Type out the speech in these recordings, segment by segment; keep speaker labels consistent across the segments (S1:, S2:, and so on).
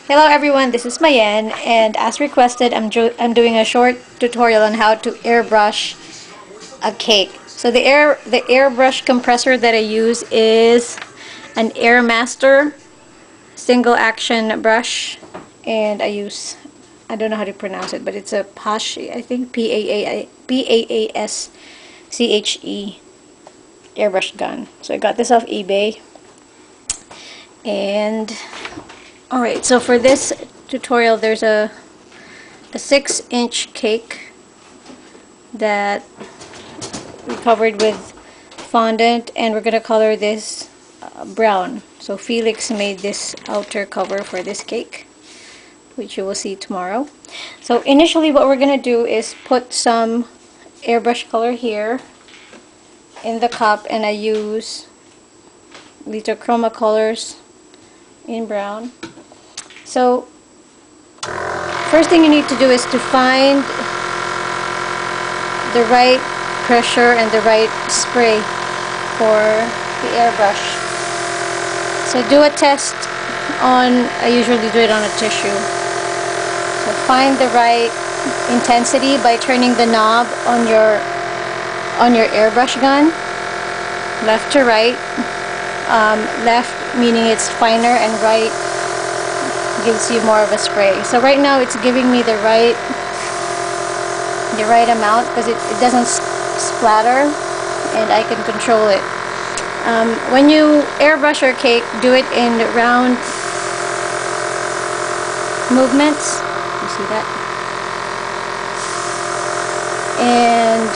S1: Hello everyone, this is Mayen, and as requested, I'm doing a short tutorial on how to airbrush a cake. So the airbrush compressor that I use is an Airmaster single action brush, and I don't know how to pronounce it, but it's a Paasche, I think Paasche airbrush gun. So I got this off eBay. And alright, so for this tutorial there's a 6-inch cake that we covered with fondant, and we're going to color this brown. So Felix made this outer cover for this cake, which you will see tomorrow. So initially what we're going to do is put some airbrush color here in the cup, and I use these are chroma colors in brown. So first thing you need to do is to find the right pressure and the right spray for the airbrush. So do a test I usually do it on a tissue. So find the right intensity by turning the knob on your airbrush gun, left to right. Left meaning it's finer, and right gives you more of a spray. So right now it's giving me the right amount because it doesn't splatter, and I can control it. When you airbrush your cake, do it in round movements. You see that? And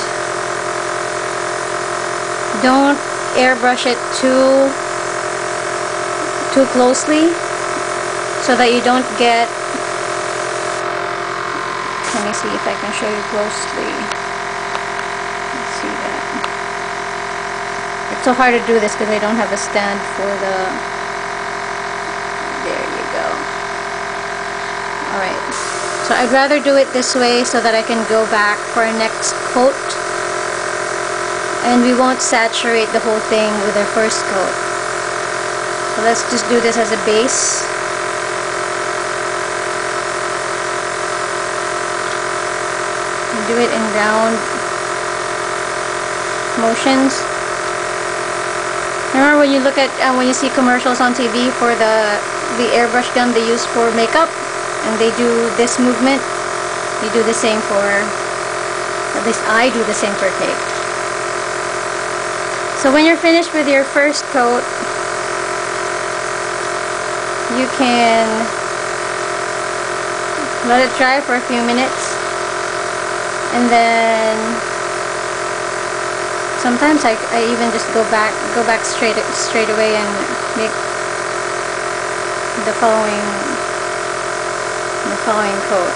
S1: don't airbrush it too closely so that you don't get, let me see if I can show you closely. Let's see that. It's so hard to do this because I don't have a stand for the, there you go. Alright, so I'd rather do it this way so that I can go back for a next coat, and we won't saturate the whole thing with our first coat. So let's just do this as a base. And do it in round motions. Remember when you look at when you see commercials on TV for the airbrush gun they use for makeup, and they do this movement, you do the same for, at least I do the same for cake. So when you're finished with your first coat, you can let it dry for a few minutes, and then sometimes I even just go back straight away and make the following coat.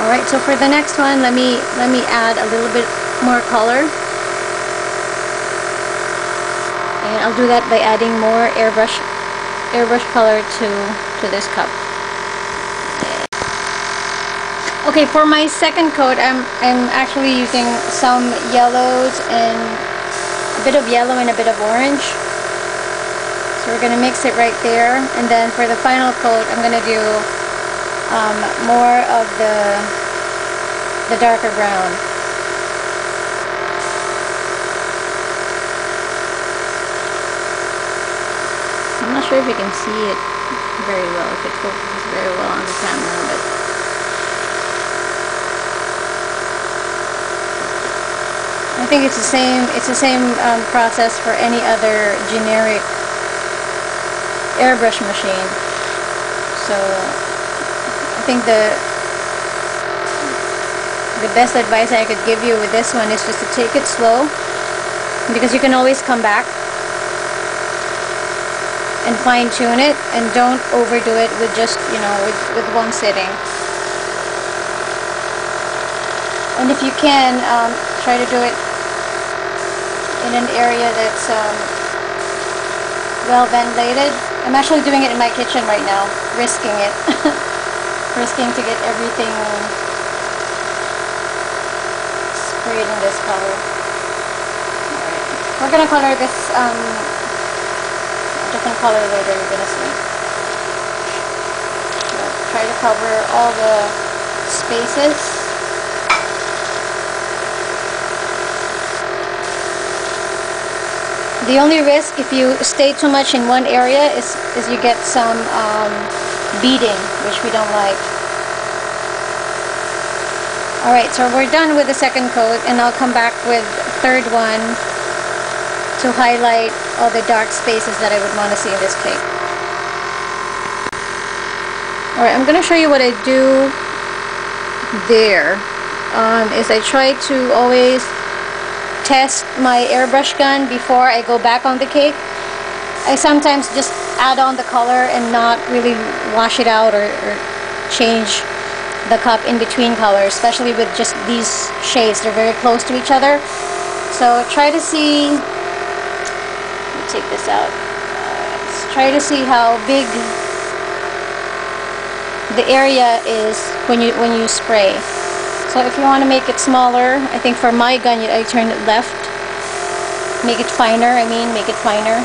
S1: Alright, so for the next one, let me add a little bit more color, and I'll do that by adding more airbrush color to this cup. Okay, for my second coat, I'm actually using some yellows and a bit of yellow and a bit of orange. So we're gonna mix it right there, and then for the final coat, I'm gonna do more of the darker brown. I'm not sure if you can see it very well, if it focuses very well on the camera, but I think it's the same process for any other generic airbrush machine. So I think the best advice I could give you with this one is just to take it slow, because you can always come back and fine-tune it, and don't overdo it with just, with one sitting. And if you can, try to do it in an area that's well ventilated. I'm actually doing it in my kitchen right now, risking it. Risking to get everything sprayed in this color. Alright. We're gonna color this different color later, you're gonna see. So try to cover all the spaces. The only risk if you stay too much in one area is you get some beading, which we don't like. Alright, so we're done with the second coat, and I'll come back with the third one to highlight all the dark spaces that I would want to see in this cake. Alright, I'm going to show you what I do there. Is I try to always test my airbrush gun before I go back on the cake. I sometimes just add on the color and not really wash it out or change the cup in between colors, especially with just these shades. They're very close to each other. So try to see, let me take this out. Try to see how big the area is when you spray. So if you want to make it smaller, I think for my gun I turn it left, make it finer, make it finer.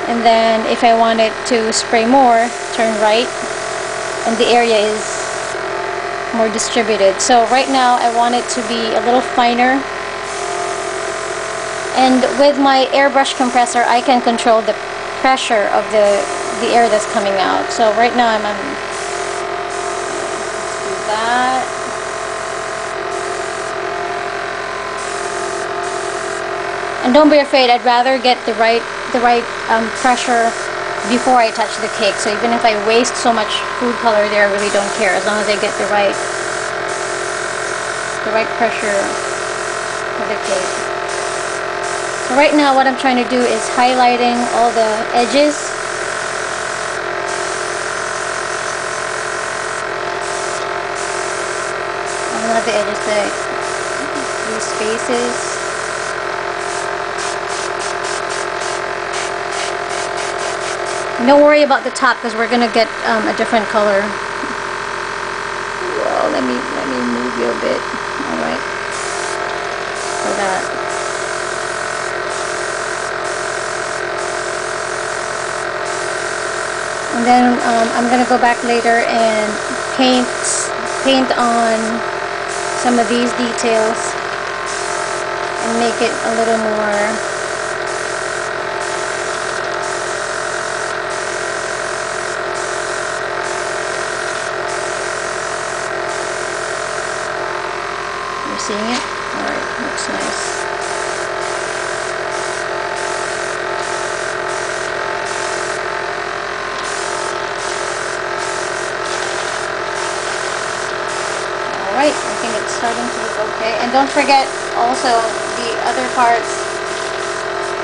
S1: And then if I want it to spray more, turn right, and the area is more distributed. So right now I want it to be a little finer. And with my airbrush compressor, I can control the pressure of the air that's coming out. So right now let's do that. And don't be afraid, I'd rather get the right pressure before I touch the cake. So even if I waste so much food color there, I really don't care, as long as I get the right pressure for the cake. So right now what I'm trying to do is highlighting all the edges. I love the edges, these spaces. Don't worry about the top because we're gonna get a different color. Whoa, let me move you a bit. All right, so that. And then I'm gonna go back later and paint on some of these details and make it a little more. Seeing it? Alright, looks nice. Alright, I think it's starting to look okay. And don't forget also the other parts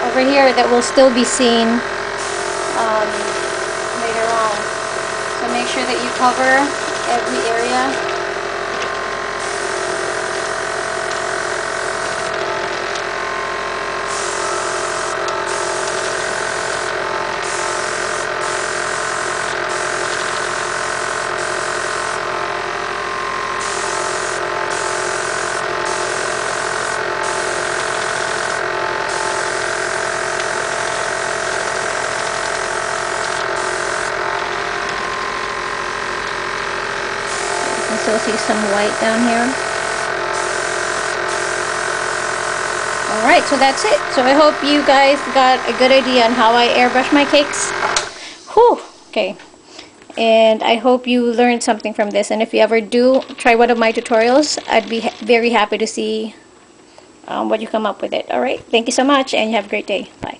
S1: over here that will still be seen later on. So make sure that you cover every area. Still see some white down here. Alright, so that's it. So I hope you guys got a good idea on how I airbrush my cakes. Whew! Okay. And I hope you learned something from this. And if you ever do try one of my tutorials, I'd be very happy to see what you come up with it. Alright, thank you so much and you have a great day. Bye.